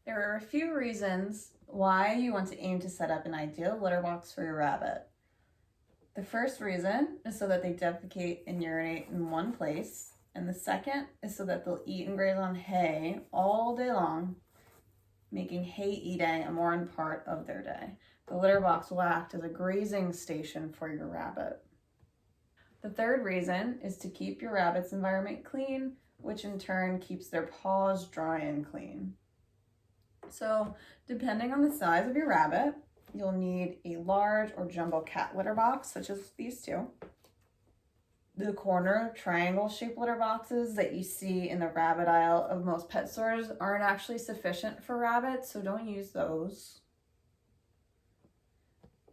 There are a few reasons why you want to aim to set up an ideal litter box for your rabbit. The first reason is so that they defecate and urinate in one place, and the second is so that they'll eat and graze on hay all day long, making hay eating a more important part of their day. The litter box will act as a grazing station for your rabbit. The third reason is to keep your rabbit's environment clean, which in turn keeps their paws dry and clean. So, depending on the size of your rabbit, you'll need a large or jumbo cat litter box, such as these two. The corner triangle-shaped litter boxes that you see in the rabbit aisle of most pet stores aren't actually sufficient for rabbits, so don't use those.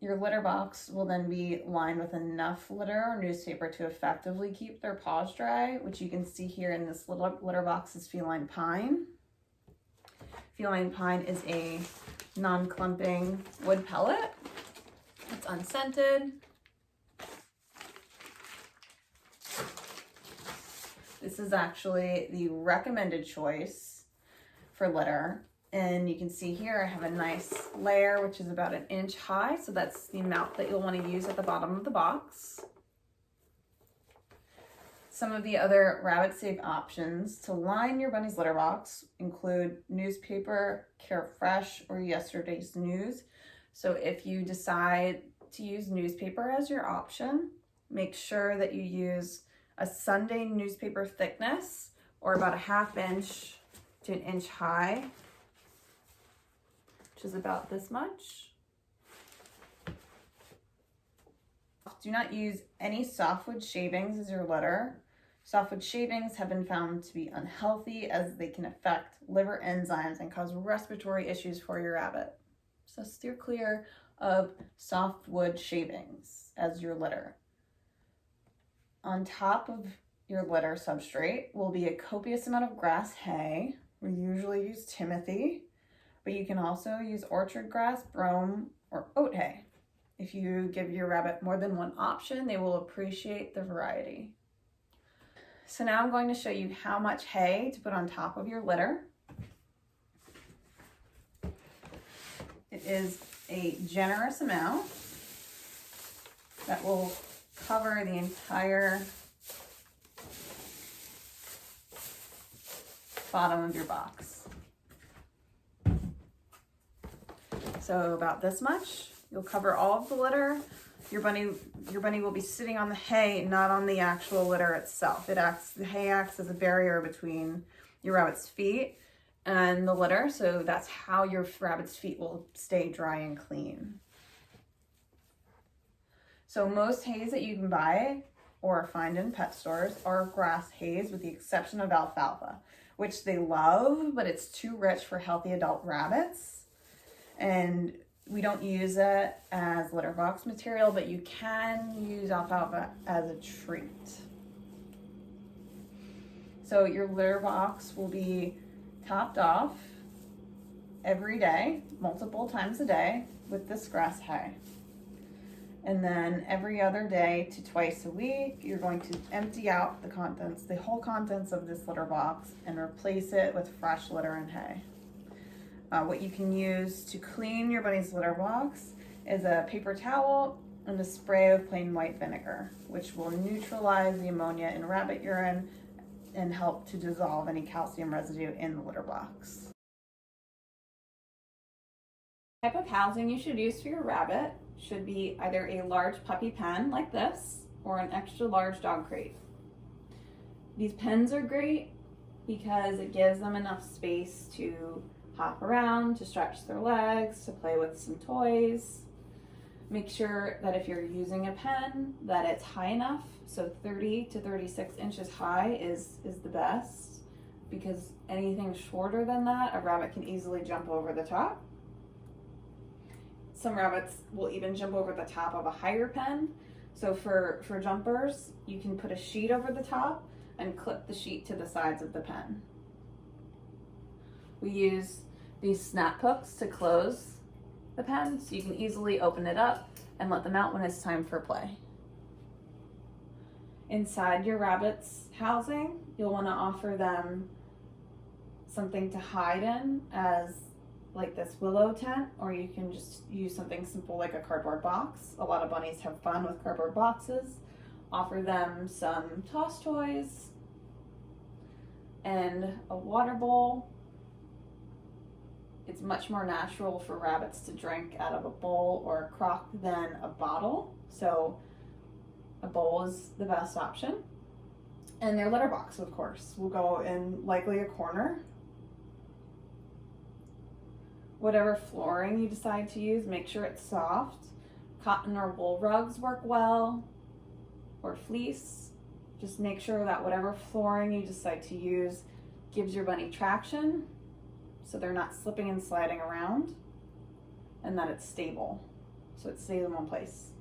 Your litter box will then be lined with enough litter or newspaper to effectively keep their paws dry, which you can see here in this little litter box is feline pine. Feline pine is a non-clumping wood pellet. It's unscented. This is actually the recommended choice for litter. And you can see here I have a nice layer, which is about 1 inch high. So that's the amount that you'll want to use at the bottom of the box. Some of the other rabbit-safe options to line your bunny's litter box include newspaper, Carefresh, or Yesterday's News. So if you decide to use newspaper as your option, make sure that you use a Sunday newspaper thickness, or about 1/2 inch to 1 inch high, which is about this much. Do not use any softwood shavings as your litter. Softwood shavings have been found to be unhealthy as they can affect liver enzymes and cause respiratory issues for your rabbit. So steer clear of softwood shavings as your litter. On top of your litter substrate will be a copious amount of grass hay. We usually use Timothy, but you can also use orchard grass, brome, or oat hay. If you give your rabbit more than one option, they will appreciate the variety. So now I'm going to show you how much hay to put on top of your litter. It is a generous amount that will cover the entire bottom of your box. So about this much. You'll cover all of the litter. Your bunny will be sitting on the hay, not on the actual litter itself. The hay acts as a barrier between your rabbit's feet and the litter, so that's how your rabbit's feet will stay dry and clean. So most hays that you can buy or find in pet stores are grass hays, with the exception of alfalfa, which they love, but it's too rich for healthy adult rabbits. And we don't use it as litter box material, but you can use alfalfa as a treat. So your litter box will be topped off every day, multiple times a day, with this grass hay. And then every other day to twice a week, you're going to empty out the whole contents of this litter box, and replace it with fresh litter and hay. What you can use to clean your bunny's litter box is a paper towel and a spray of plain white vinegar, which will neutralize the ammonia in rabbit urine and help to dissolve any calcium residue in the litter box. The type of housing you should use for your rabbit should be either a large puppy pen like this or an extra large dog crate. These pens are great because it gives them enough space to hop around, to stretch their legs, to play with some toys. Make sure that if you're using a pen that it's high enough, so 30 to 36 inches high is the best, because anything shorter than that, a rabbit can easily jump over the top. Some rabbits will even jump over the top of a higher pen. So for jumpers, you can put a sheet over the top and clip the sheet to the sides of the pen. We use these snap hooks to close the pen, so you can easily open it up and let them out when it's time for play. Inside your rabbit's housing, you'll want to offer them something to hide in, as like this willow tent, or you can just use something simple like a cardboard box. A lot of bunnies have fun with cardboard boxes. Offer them some toss toys and a water bowl. It's much more natural for rabbits to drink out of a bowl or a crock than a bottle, so a bowl is the best option. And their litter box, of course, will go in likely a corner. Whatever flooring you decide to use, make sure it's soft. Cotton or wool rugs work well, or fleece. Just make sure that whatever flooring you decide to use gives your bunny traction, so they're not slipping and sliding around, and that it's stable, so it stays in one place.